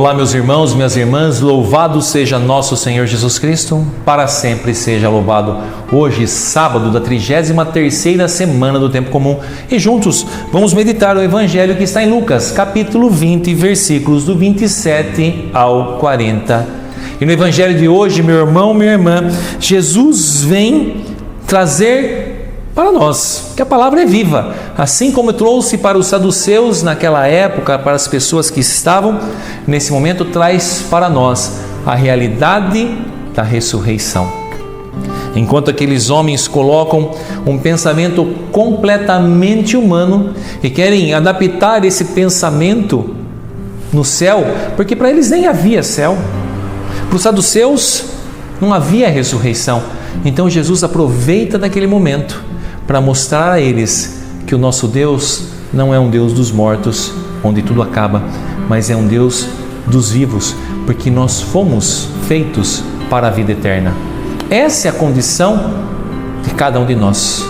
Olá, meus irmãos, minhas irmãs, louvado seja nosso Senhor Jesus Cristo, para sempre seja louvado. Hoje, sábado da 33ª semana do Tempo Comum, e juntos vamos meditar o Evangelho que está em Lucas, capítulo 20, versículos do 27 ao 40. E no Evangelho de hoje, meu irmão, minha irmã, Jesus vem trazer para nós, que a palavra é viva, assim como trouxe para os saduceus naquela época, para as pessoas que estavam nesse momento, traz para nós a realidade da ressurreição. Enquanto aqueles homens colocam um pensamento completamente humano e querem adaptar esse pensamento no céu, porque para eles nem havia céu, para os saduceus não havia ressurreição. Então Jesus aproveita daquele momento para mostrar a eles que o nosso Deus não é um Deus dos mortos, onde tudo acaba, mas é um Deus dos vivos, porque nós fomos feitos para a vida eterna. Essa é a condição de cada um de nós,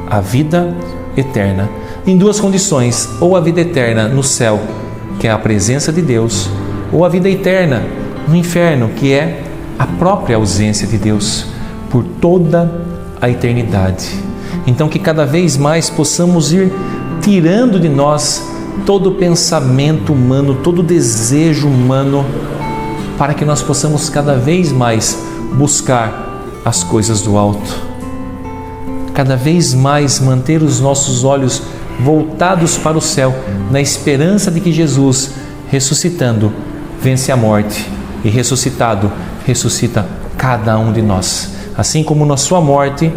a vida eterna, em duas condições: ou a vida eterna no céu, que é a presença de Deus, ou a vida eterna no inferno, que é a própria ausência de Deus por toda a eternidade. Então, que cada vez mais possamos ir tirando de nós todo o pensamento humano, todo o desejo humano, para que nós possamos cada vez mais buscar as coisas do alto, cada vez mais manter os nossos olhos voltados para o céu, na esperança de que Jesus, ressuscitando, vence a morte, e ressuscitado, ressuscita cada um de nós. Assim como na sua morte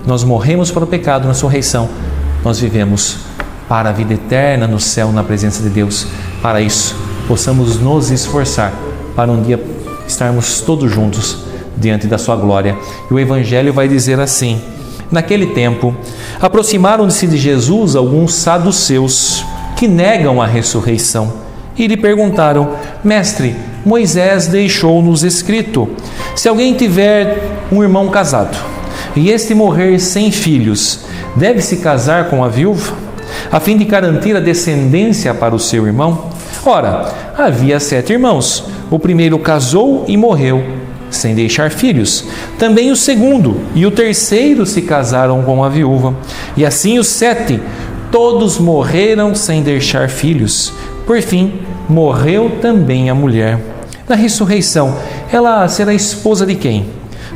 nós morremos para o pecado, na sua ressurreição nós vivemos para a vida eterna no céu, na presença de Deus. Para isso, possamos nos esforçar para um dia estarmos todos juntos diante da sua glória. E o Evangelho vai dizer assim: naquele tempo, aproximaram-se de Jesus alguns saduceus que negam a ressurreição e lhe perguntaram: Mestre, Moisés deixou-nos escrito: se alguém tiver um irmão casado e este morrer sem filhos, deve-se casar com a viúva, a fim de garantir a descendência para o seu irmão? Ora, havia 7 irmãos. O primeiro casou e morreu sem deixar filhos. Também o segundo e o terceiro se casaram com a viúva. E assim os 7, todos morreram sem deixar filhos. Por fim, morreu também a mulher. Na ressurreição, ela será esposa de quem?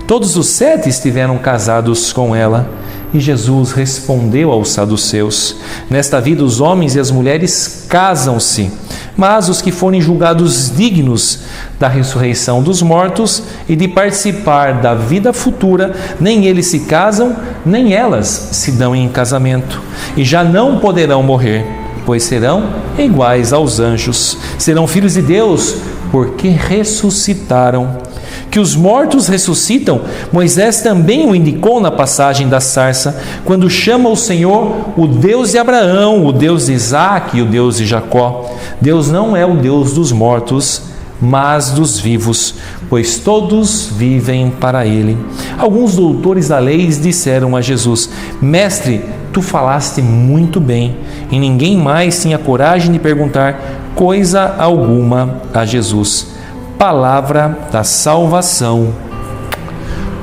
Todos os 7 estiveram casados com ela. E Jesus respondeu aos saduceus: nesta vida os homens e as mulheres casam-se, mas os que forem julgados dignos da ressurreição dos mortos e de participar da vida futura, nem eles se casam, nem elas se dão em casamento, e já não poderão morrer, pois serão iguais aos anjos, serão filhos de Deus, porque ressuscitaram. Que os mortos ressuscitam, Moisés também o indicou na passagem da sarça, quando chama o Senhor o Deus de Abraão, o Deus de Isaque e o Deus de Jacó. Deus não é o Deus dos mortos, mas dos vivos, pois todos vivem para Ele. Alguns doutores da lei disseram a Jesus: Mestre, tu falaste muito bem. E ninguém mais tinha coragem de perguntar coisa alguma a Jesus. Palavra da salvação.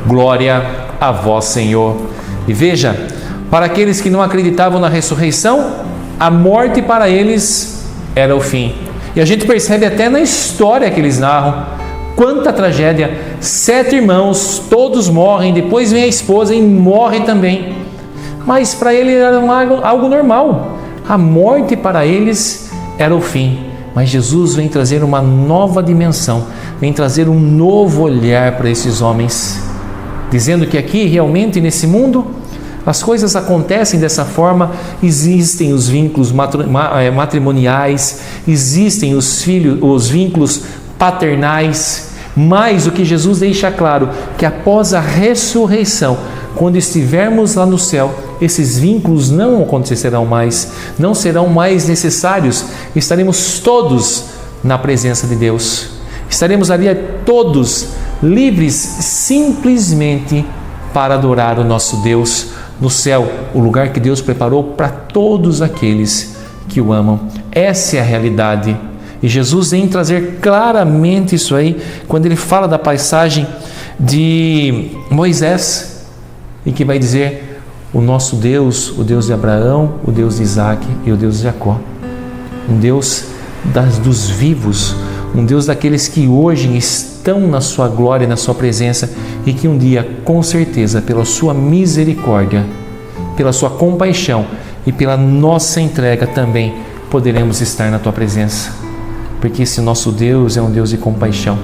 Glória a vós, Senhor. E veja, para aqueles que não acreditavam na ressurreição, a morte para eles era o fim. E a gente percebe até na história que eles narram, quanta tragédia. 7 irmãos, todos morrem, depois vem a esposa e morre também. Mas para eles era algo normal. A morte para eles era o fim. Mas Jesus vem trazer uma nova dimensão, vem trazer um novo olhar para esses homens, dizendo que aqui realmente nesse mundo as coisas acontecem dessa forma. Existem os vínculos matrimoniais, existem os vínculos paternais, mas o que Jesus deixa claro, que após a ressurreição, quando estivermos lá no céu, esses vínculos não acontecerão mais, não serão mais necessários, estaremos todos na presença de Deus, estaremos ali todos livres simplesmente para adorar o nosso Deus no céu, o lugar que Deus preparou para todos aqueles que o amam. Essa é a realidade. E Jesus vem trazer claramente isso aí, quando ele fala da passagem de Moisés, e que vai dizer: o nosso Deus, o Deus de Abraão, o Deus de Isaac e o Deus de Jacó. Um Deus dos vivos, um Deus daqueles que hoje estão na sua glória, na sua presença, e que um dia, com certeza, pela sua misericórdia, pela sua compaixão e pela nossa entrega também, poderemos estar na tua presença. Porque esse nosso Deus é um Deus de compaixão,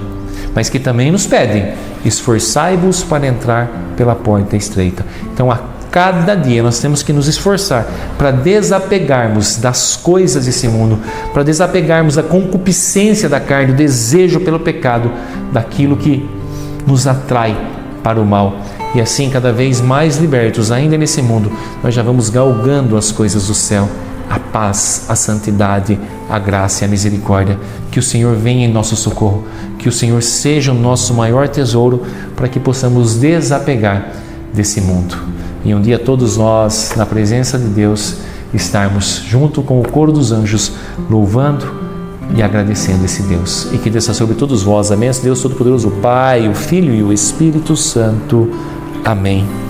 mas que também nos pede: esforçai-vos para entrar pela porta estreita. Então, a cada dia nós temos que nos esforçar para desapegarmos das coisas desse mundo, para desapegarmos da concupiscência da carne, do desejo pelo pecado, daquilo que nos atrai para o mal. E assim, cada vez mais libertos ainda nesse mundo, nós já vamos galgando as coisas do céu, a paz, a santidade, a graça e a misericórdia. Que o Senhor venha em nosso socorro, que o Senhor seja o nosso maior tesouro, para que possamos desapegar desse mundo. E um dia todos nós, na presença de Deus, estarmos junto com o coro dos anjos, louvando e agradecendo esse Deus. E que desça sobre todos vós a bênção de Deus Todo-Poderoso, o Pai, o Filho e o Espírito Santo. Amém.